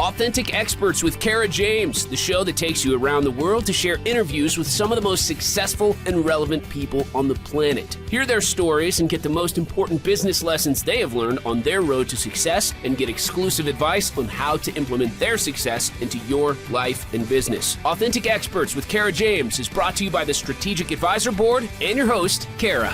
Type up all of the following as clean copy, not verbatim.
Authentic Experts with Kara James, the show that takes you around the world to share interviews with some of the most successful and relevant people on the planet. Hear their stories and get the most important business lessons they have learned on their road to success, and get exclusive advice on how to implement their success into your life and business. Authentic Experts with Kara James is brought to you by the Strategic Advisor Board and your host, Kara.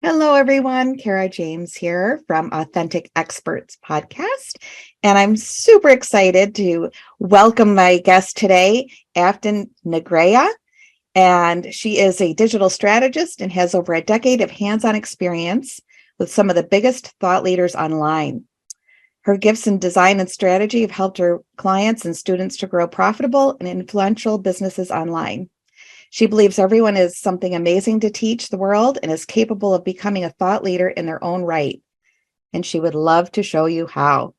Hello, everyone. Kara James here from Authentic Experts podcast. And I'm super excited to welcome my guest today, Afton Negrea. And she is a digital strategist and has over a decade of hands-on experience with some of the biggest thought leaders online. Her gifts in design and strategy have helped her clients and students to grow profitable and influential businesses online. She believes everyone is something amazing to teach the world and is capable of becoming a thought leader in their own right. And she would love to show you how.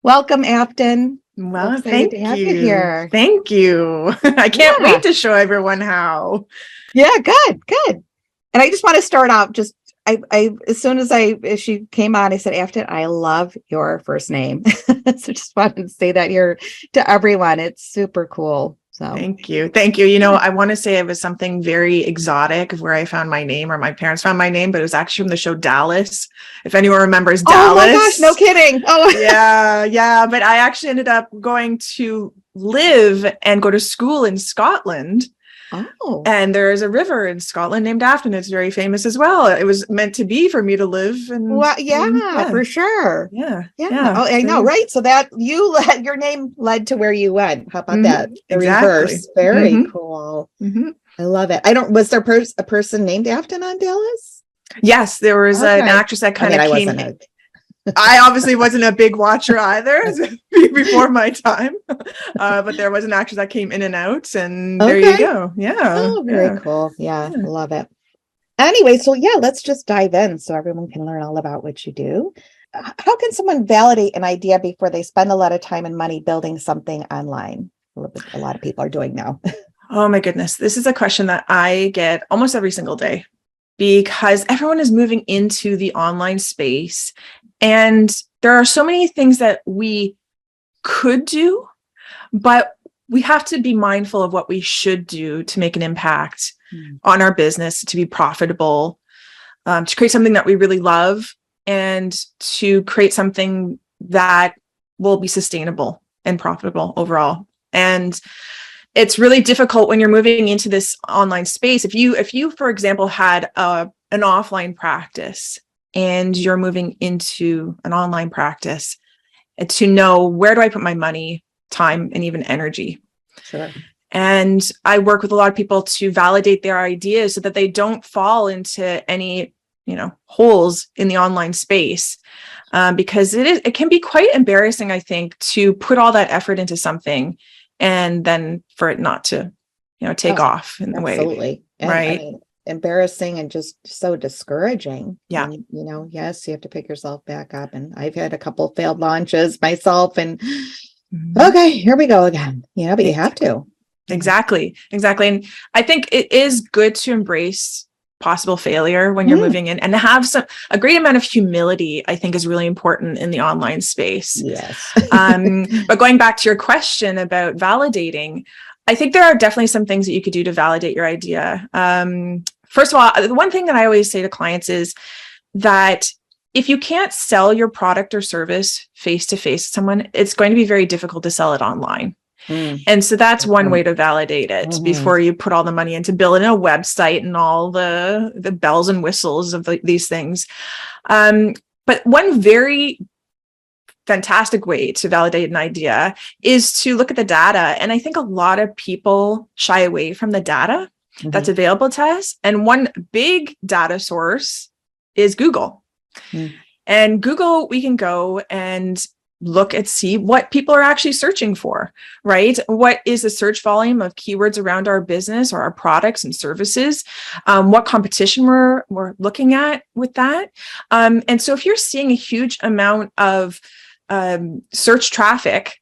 Welcome, Afton. Well, thank you. Here. Thank you. I can't wait to show everyone how. Yeah, good. And I just want to start out I as soon as she came on, I said, Afton, I love your first name. So just wanted to say that here to everyone. It's super cool. So Thank you. You know, I want to say it was something very exotic of where I found my name, or my parents found my name, but it was actually from the show Dallas. If anyone remembers Dallas. Oh my gosh, no kidding. Oh yeah. But I actually ended up going to live and go to school in Scotland. Oh. And there is a river in Scotland named Afton. It's very famous as well. It was meant to be for me to live. For sure. Yeah. Oh, I know, right? So that your name led to where you went. How about that? The reverse. Very cool. Mm-hmm. I love it. Was there a person named Afton on Dallas? Yes, there was an actress that kind of came. I obviously wasn't a big watcher either before my time, but there was an actress that came in and out, and there you go. Yeah. Oh, very cool. Yeah, love it. Anyway, so let's just dive in so everyone can learn all about what you do. How can someone validate an idea before they spend a lot of time and money building something online? A lot of people are doing now. Oh my goodness. This is a question that I get almost every single day, because everyone is moving into the online space. And there are so many things that we could do, but we have to be mindful of what we should do to make an impact on our business, to be profitable, to create something that we really love, and to create something that will be sustainable and profitable overall. And it's really difficult when you're moving into this online space. If you, for example, had an offline practice and you're moving into an online practice, to know, where do I put my money, time, and even energy? Sure. And I work with a lot of people to validate their ideas so that they don't fall into any, holes in the online space. Because it can be quite embarrassing, I think, to put all that effort into something and then for it not to, take off in the way. Absolutely. Right. Embarrassing and just so discouraging. Yeah. And, yes, you have to pick yourself back up. And I've had a couple failed launches myself, and okay, here we go again. But you have to. Exactly. And I think it is good to embrace possible failure when you're moving in, and have a great amount of humility, I think, is really important in the online space. Yes. But going back to your question about validating, I think there are definitely some things that you could do to validate your idea. First of all, the one thing that I always say to clients is that if you can't sell your product or service face-to-face to someone, it's going to be very difficult to sell it online. And so that's one way to validate it before you put all the money into building a website and all the bells and whistles of these things. But one very fantastic way to validate an idea is to look at the data. And I think a lot of people shy away from the data that's available to us. And one big data source is Google. And Google, we can go and see what people are actually searching for, right? What is the search volume of keywords around our business or our products and services? What competition we're looking at with that. And so if you're seeing a huge amount of search traffic,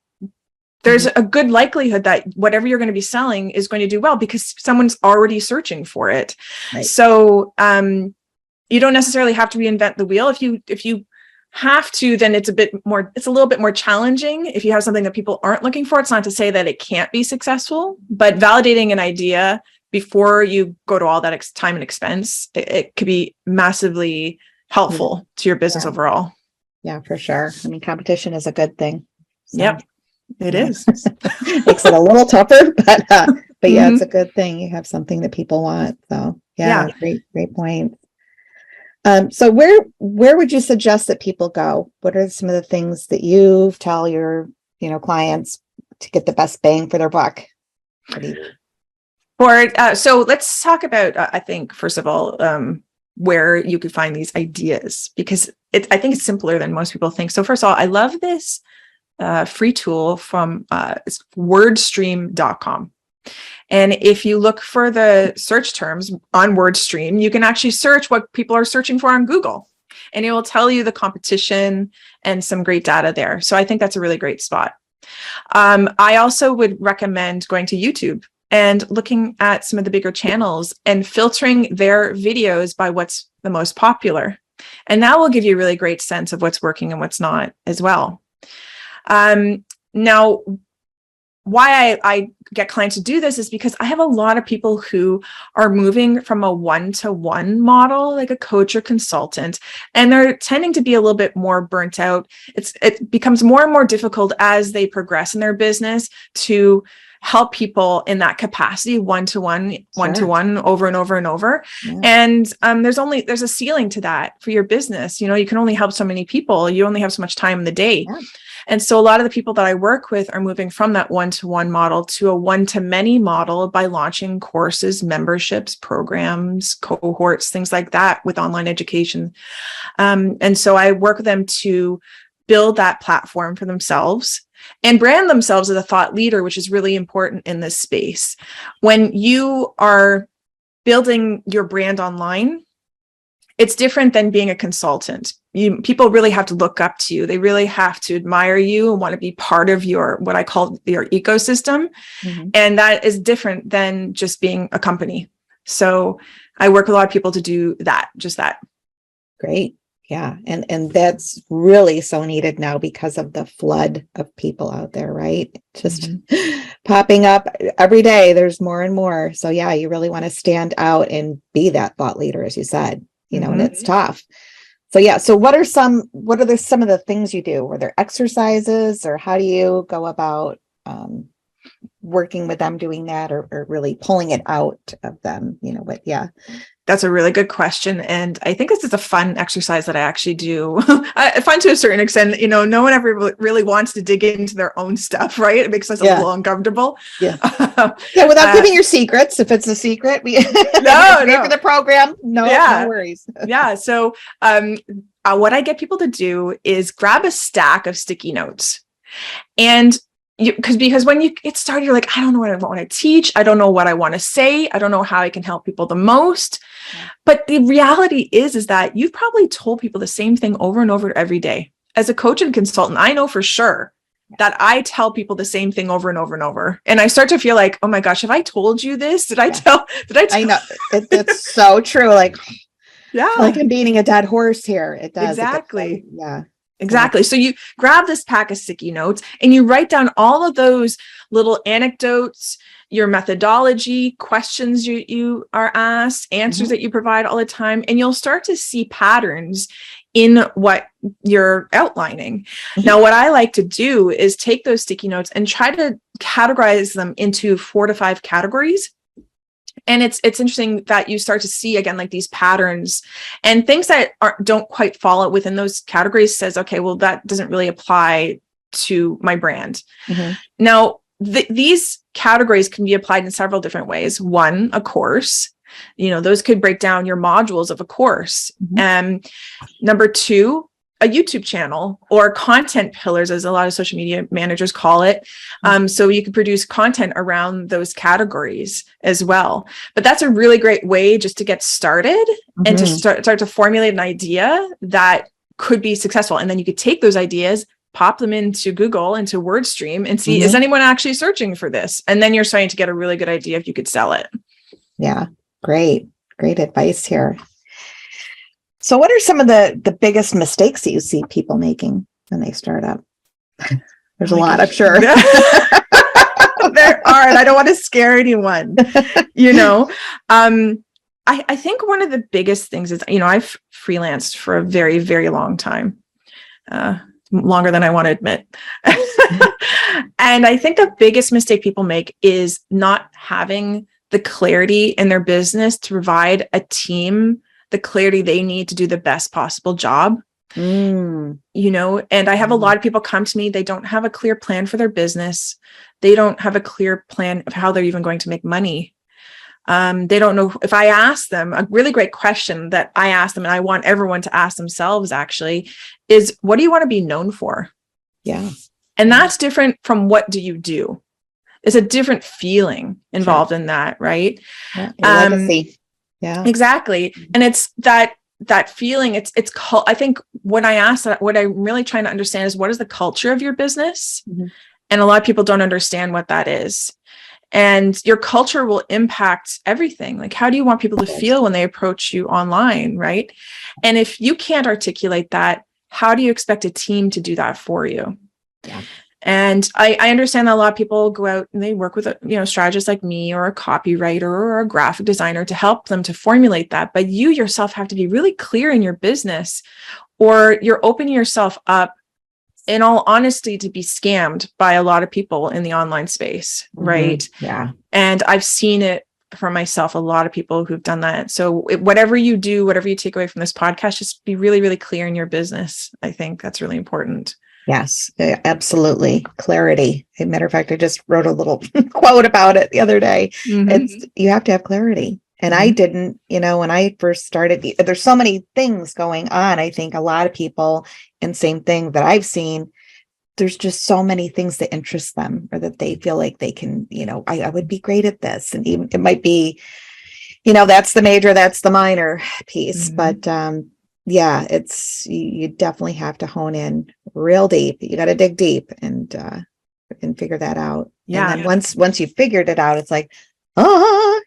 there's a good likelihood that whatever you're going to be selling is going to do well because someone's already searching for it. Right. So you don't necessarily have to reinvent the wheel. If you have to, then it's a little bit more challenging. If you have something that people aren't looking for, it's not to say that it can't be successful, but validating an idea before you go to all that time and expense, it could be massively helpful to your business overall. Yeah, for sure. I mean, competition is a good thing. So, yep, it is. Makes it a little tougher, but yeah, it's a good thing. You have something that people want. So yeah. Great point. So where would you suggest that people go? What are some of the things that you tell your, clients to get the best bang for their buck? So let's talk about, I think, first of all, where you could find these ideas, because I think it's simpler than most people think. So first of all, I love this free tool from it's wordstream.com. And if you look for the search terms on WordStream, you can actually search what people are searching for on Google, and it will tell you the competition and some great data there. So I think that's a really great spot. I also would recommend going to YouTube and looking at some of the bigger channels and filtering their videos by what's the most popular. And that will give you a really great sense of what's working and what's not as well. Now, why I get clients to do this is because I have a lot of people who are moving from a one-to-one model, like a coach or consultant, and they're tending to be a little bit more burnt out. It becomes more and more difficult as they progress in their business to help people in that capacity, one-to-one, over and over and over. Yeah. And there's a ceiling to that for your business. You can only help so many people. You only have so much time in the day. Yeah. And so a lot of the people that I work with are moving from that one-to-one model to a one-to-many model by launching courses, memberships, programs, cohorts, things like that with online education. And so I work with them to build that platform for themselves and brand themselves as a thought leader, which is really important in this space. When you are building your brand online, it's different than being a consultant. People really have to look up to you. They really have to admire you and want to be part of what I call your ecosystem. Mm-hmm. And that is different than just being a company. So I work with a lot of people to do that, just that. Great. Yeah. And that's really so needed now because of the flood of people out there, right? Just popping up every day. There's more and more. So yeah, you really want to stand out and be that thought leader, as you said. And it's tough. So yeah. So what are some of the things you do? Were there exercises, or how do you go about working with them doing that, or really pulling it out of them? That's a really good question. And I think this is a fun exercise that I actually do. I find to a certain extent, no one ever really wants to dig into their own stuff, right? It makes us a little uncomfortable. Yeah. Without giving your secrets, if it's a secret, no. For the program. No worries. Yeah. So what I get people to do is grab a stack of sticky notes, and because when you get started, you're like, I don't know what I want to teach. I don't know what I want to say. I don't know how I can help people the most. Yeah. But the reality is that you've probably told people the same thing over and over every day. As a coach and consultant, I know for sure that I tell people the same thing over and over and over. And I start to feel like, oh my gosh, have I told you this? Did I tell? I know. It's so true. Like I'm beating a dead horse here. It does. Exactly. Exactly. So you grab this pack of sticky notes and you write down all of those little anecdotes, your methodology, questions you are asked, answers that you provide all the time, and you'll start to see patterns in what you're outlining. Now, what I like to do is take those sticky notes and try to categorize them into 4 to 5 categories. And it's interesting that you start to see, again, like these patterns and things that don't quite fall within those categories. Says, okay, well, that doesn't really apply to my brand. Now, these categories can be applied in several different ways. One, a course. Those could break down your modules of a course. Number 2, a YouTube channel, or content pillars, as a lot of social media managers call it. So you can produce content around those categories as well. But that's a really great way just to get started and to start to formulate an idea that could be successful. And then you could take those ideas, pop them into Google, into WordStream, and see, is anyone actually searching for this? And then you're starting to get a really good idea if you could sell it. Yeah. Great advice here. So what are some of the biggest mistakes that you see people making when they start up? There's a lot, I'm sure. There are, and I don't want to scare anyone, I think one of the biggest things is, I've freelanced for a very, very long time, longer than I want to admit. And I think the biggest mistake people make is not having the clarity in their business to provide a team the clarity they need to do the best possible job. And I have a lot of people come to me, they don't have a clear plan for their business. They don't have a clear plan of how they're even going to make money. They don't know. If I ask them, a really great question that I ask them, and I want everyone to ask themselves actually, is what do you want to be known for? Yeah. And that's different from what do you do? It's a different feeling involved in that, right? Yeah, your legacy. Yeah, exactly. And it's that feeling. It's called, I think when I ask that, what I'm really trying to understand is what is the culture of your business? And a lot of people don't understand what that is. And your culture will impact everything. Like, how do you want people to feel when they approach you online, right? And if you can't articulate that, how do you expect a team to do that for you? Yeah. And I understand that a lot of people go out and they work with strategists like me or a copywriter or a graphic designer to help them to formulate that. But you yourself have to be really clear in your business, or you're opening yourself up, in all honesty, to be scammed by a lot of people in the online space, right? Yeah. And I've seen it for myself, a lot of people who've done that. So whatever you do, whatever you take away from this podcast, just be really, really clear in your business. I think that's really important. Yes, absolutely. Clarity. As a matter of fact, I just wrote a little quote about it the other day. It's, you have to have clarity. And I didn't, when I first started, there's so many things going on. I think a lot of people, and same thing that I've seen, there's just so many things that interest them, or that they feel like they can, I would be great at this. And even it might be, that's the major, that's the minor piece. But yeah, you definitely have to hone in real deep. You got to dig deep and figure that out. Yeah. And then once you've figured it out, it's like,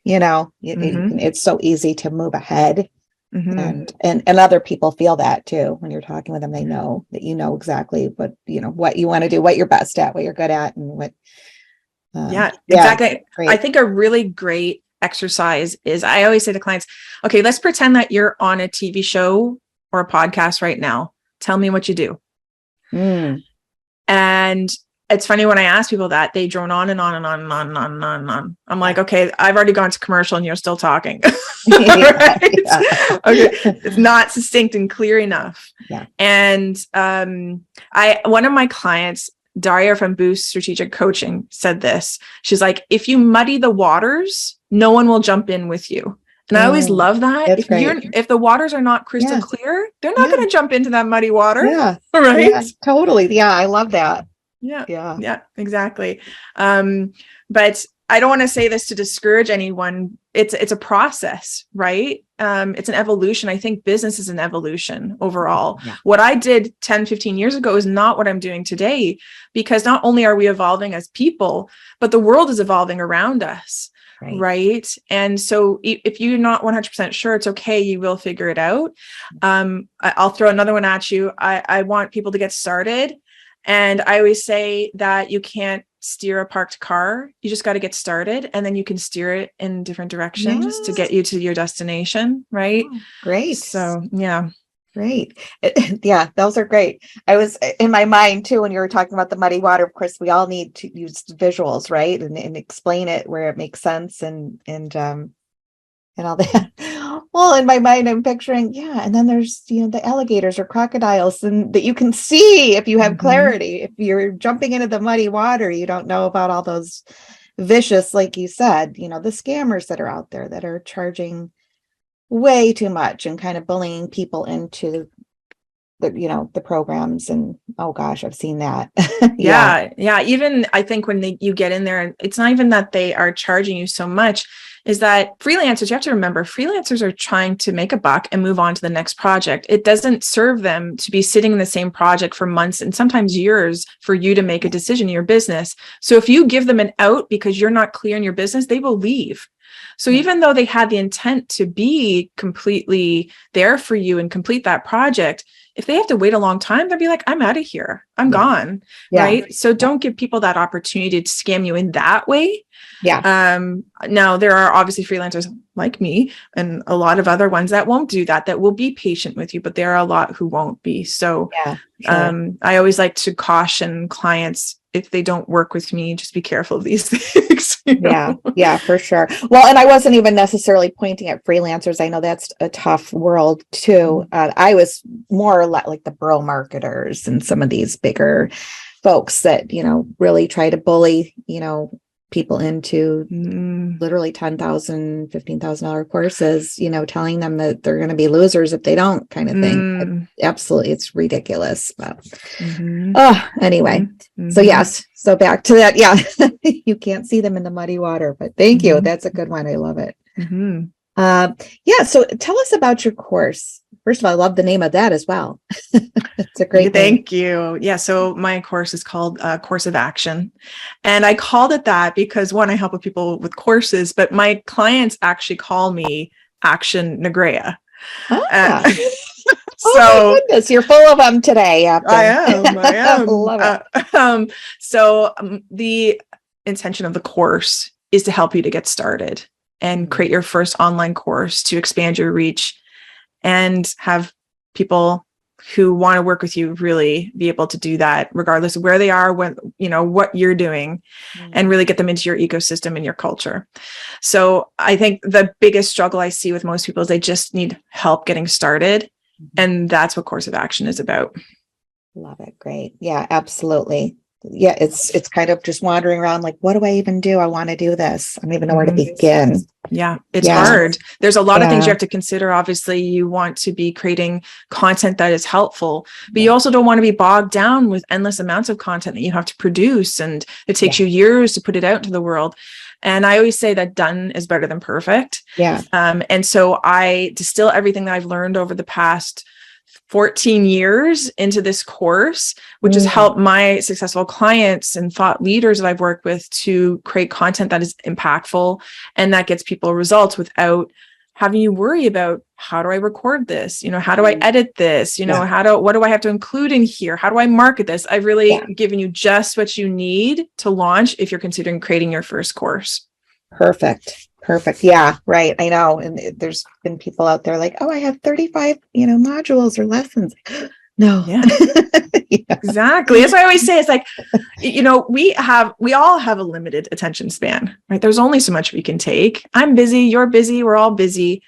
it's so easy to move ahead. And other people feel that too. When you're talking with them, they know that exactly what you want to do, what you're best at, what you're good at, and what. Exactly. I think a really great exercise is, I always say to clients, okay, let's pretend that you're on a TV show or a podcast right now. Tell me what you do. And it's funny, when I ask people that, they drone on and on and on and on and on and on and on. I'm like, okay, I've already gone to commercial and you're still talking. Right? Okay. It's not succinct and clear enough. Yeah. And one of my clients, Daria from Boost Strategic Coaching, said this. She's like, if you muddy the waters, no one will jump in with you. And I always love that. If the waters are not crystal clear, they're not going to jump into that muddy water. Yeah. Right. Yeah, totally. Yeah. I love that. Yeah, exactly. But I don't want to say this to discourage anyone. It's a process, right? It's an evolution. I think business is an evolution overall. Yeah. What I did 10, 15 years ago is not what I'm doing today, because not only are we evolving as people, but the world is evolving around us. Right. And so if you're not 100% sure, it's okay. You will figure it out. I'll throw another one at you. I want people to get started. And I always say that you can't steer a parked car. You just got to get started, and then you can steer it in different directions to get you to your destination. Right. Oh, great. So, yeah. Great. Yeah, those are great. I was in my mind too, when you were talking about the muddy water. Of course, we all need to use visuals, right? And explain it where it makes sense and all that. Well, in my mind, I'm picturing, and then there's, the alligators or crocodiles, and that you can see if you have clarity. If you're jumping into the muddy water, you don't know about all those vicious, like you said, the scammers that are out there that are charging way too much and kind of bullying people into the programs. And oh gosh, I've seen that. Yeah. Even I think when you get in there, it's not even that they are charging you so much, is that freelancers, you have to remember, freelancers are trying to make a buck and move on to the next project. It doesn't serve them to be sitting in the same project for months and sometimes years for you to make a decision in your business. So if you give them an out because you're not clear in your business, they will leave. So even though they had the intent to be completely there for you and complete that project, if they have to wait a long time, they'll be like, I'm out of here. I'm gone. Yeah. Right. So don't give people that opportunity to scam you in that way. Yeah. Now there are obviously freelancers like me and a lot of other ones that won't do that, that will be patient with you, but there are a lot who won't be. So I always like to caution clients, if they don't work with me, just be careful of these things. Yeah, for sure. Well, and I wasn't even necessarily pointing at freelancers. I know that's a tough world too. I was more like the bro marketers and some of these bigger folks that, really try to bully, people into literally $10,000, $15,000 courses, telling them that they're going to be losers if they don't, kind of thing. Absolutely. It's ridiculous. But anyway. So yes. So back to that. Yeah. You can't see them in the muddy water, but thank you. That's a good one. I love it. So tell us about your course. First of all, I love the name of that as well. It's a great name. Thank you. Yeah. So my course is called Course of Action. And I called it that because one, I help with people with courses, but my clients actually call me Action Negrea. So, oh my goodness, you're full of them today. Afton. I am. Love it. The intention of the course is to help you to get started and create your first online course to expand your reach and have people who want to work with you really be able to do that regardless of where they are, what you're doing, and really get them into your ecosystem and your culture. So I think the biggest struggle I see with most people is they just need help getting started. And that's what Course of Action is about. Love it. Great. Yeah, absolutely. Yeah, it's kind of just wandering around like, what do I even do? I want to do this. I don't even know where to begin. Yeah, it's hard. There's a lot of things you have to consider. Obviously, you want to be creating content that is helpful, but you also don't want to be bogged down with endless amounts of content that you have to produce, and it takes you years to put it out into the world. And I always say that done is better than perfect. Yeah. And so I distill everything that I've learned over the past 14 years into this course, which has helped my successful clients and thought leaders that I've worked with to create content that is impactful and that gets people results without having you worry about, how do I record this? How do I edit this? What do I have to include in here? How do I market this? I've really given you just what you need to launch if you're considering creating your first course. Perfect. Yeah, right. I know. And there's been people out there like, oh, I have 35, modules or lessons. No. Yeah. Exactly. As I always say, it's like, we all have a limited attention span, right? There's only so much we can take. I'm busy. You're busy. We're all busy.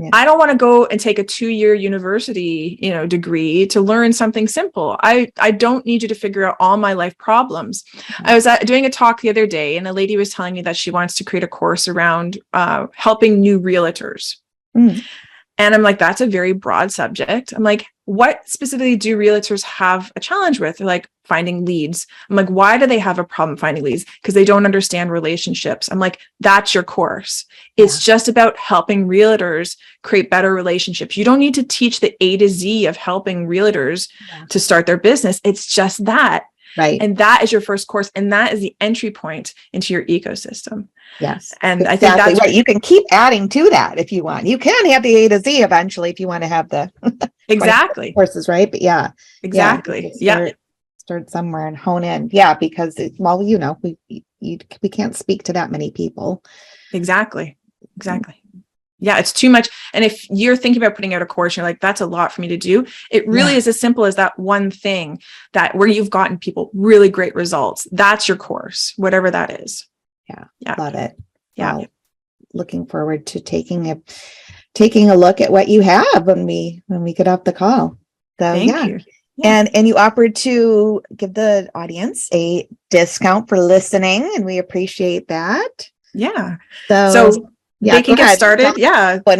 Yeah. I don't want to go and take a 2-year university, degree to learn something simple. I don't need you to figure out all my life problems. I was doing a talk the other day, and a lady was telling me that she wants to create a course around helping new realtors. And I'm like, that's a very broad subject. I'm like, what specifically do realtors have a challenge with? They're like, finding leads. I'm like, why do they have a problem finding leads? Because they don't understand relationships. I'm like, that's your course. It's just about helping realtors create better relationships. You don't need to teach the A to Z of helping realtors to start their business. It's just that. Right. And that is your first course. And that is the entry point into your ecosystem. Yes. And exactly. I think that's right. You can keep adding to that if you want. You can have the A to Z eventually if you want to have the exactly courses, right? But exactly. Start somewhere and hone in. Yeah, because we can't speak to that many people. Exactly. Yeah, it's too much. And if you're thinking about putting out a course, you're like, that's a lot for me to do. It really is as simple as that one thing that where you've gotten people really great results. That's your course, whatever that is. Yeah. Love it. Yeah. Well, looking forward to taking a look at what you have when we get off the call. So Thank you. Yeah. And you offered to give the audience a discount for listening, and we appreciate that. Yeah. So they can get started.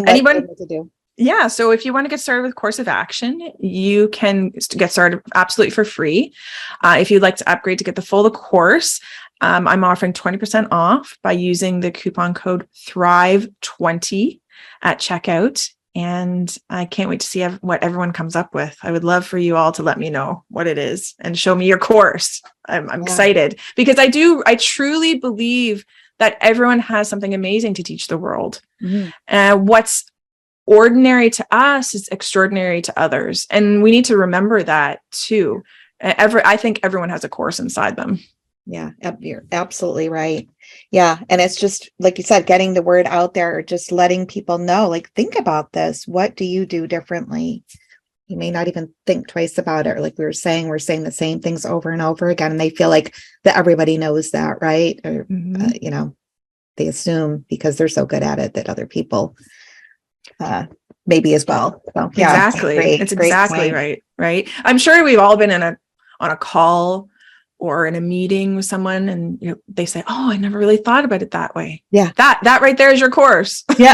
Anyone to do. Yeah. So if you want to get started with Course of Action, you can get started absolutely for free. If you'd like to upgrade to get the full course, I'm offering 20% off by using the coupon code Thrive20 at checkout. And I can't wait to see what everyone comes up with. I would love for you all to let me know what it is and show me your course. I'm excited because I truly believe that everyone has something amazing to teach the world. Mhm. And what's ordinary to us is extraordinary to others. And we need to remember that too. I think everyone has a course inside them. Yeah, you're absolutely right. Yeah. And it's just, like you said, getting the word out there, or just letting people know, like, think about this. What do you do differently? You may not even think twice about it. Or like we were saying, we're saying the same things over and over again. And they feel like that everybody knows that, right? Or, they assume because they're so good at it that other people maybe as well. So, yeah, Exactly. It's great exactly point. right. Right. I'm sure we've all been on a call or in a meeting with someone, and they say, "Oh, I never really thought about it that way." Yeah. That right there is your course. Yeah.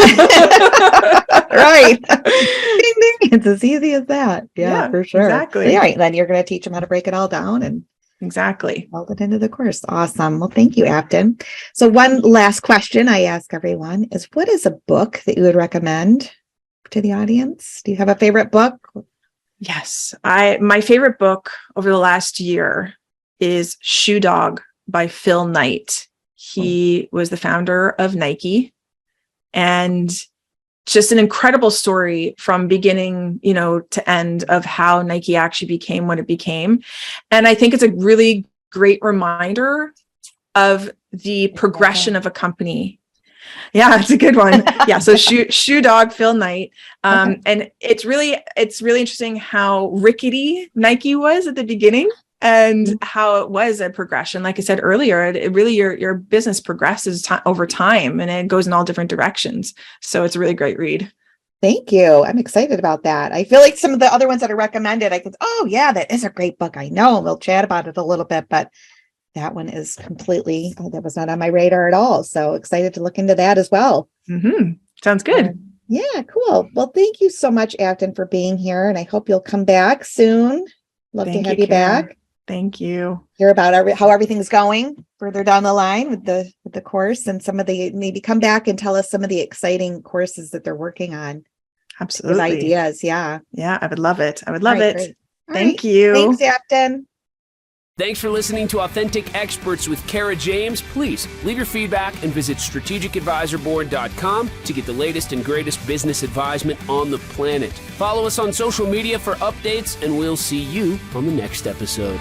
Right. Ding, ding. It's as easy as that. Yeah, for sure. Exactly. Yeah, right. Then you're going to teach them how to break it all down and Exactly. build it into the course. Awesome. Well, thank you, Afton. So one last question I ask everyone is, what is a book that you would recommend to the audience? Do you have a favorite book? Yes. My favorite book over the last year is Shoe Dog by Phil Knight. He was the founder of Nike, and just an incredible story from beginning, to end of how Nike actually became what it became. And I think it's a really great reminder of the progression of a company. Yeah, it's a good one. Yeah. So Shoe Dog, Phil Knight. And it's really interesting how rickety Nike was at the beginning and how it was a progression. Like I said earlier, it really, your business progresses over time, and it goes in all different directions. So it's a really great read. Thank you. I'm excited about that. I feel like some of the other ones that are recommended, I could, oh yeah, that is a great book. I know we'll chat about it a little bit, but that one is completely, that was not on my radar at all. So excited to look into that as well. Mm-hmm. Sounds good. Yeah, cool. Well, thank you so much, Afton, for being here. And I hope you'll come back soon. Love to have you back. Thank you. Hear about how everything's going further down the line with the course, and maybe come back and tell us some of the exciting courses that they're working on. Absolutely. With ideas. Yeah. Yeah, I would love it. I would love it. Thank you. Thanks, Afton. Thanks for listening to Authentic Experts with Kara James. Please leave your feedback and visit strategicadvisorboard.com to get the latest and greatest business advisement on the planet. Follow us on social media for updates, and we'll see you on the next episode.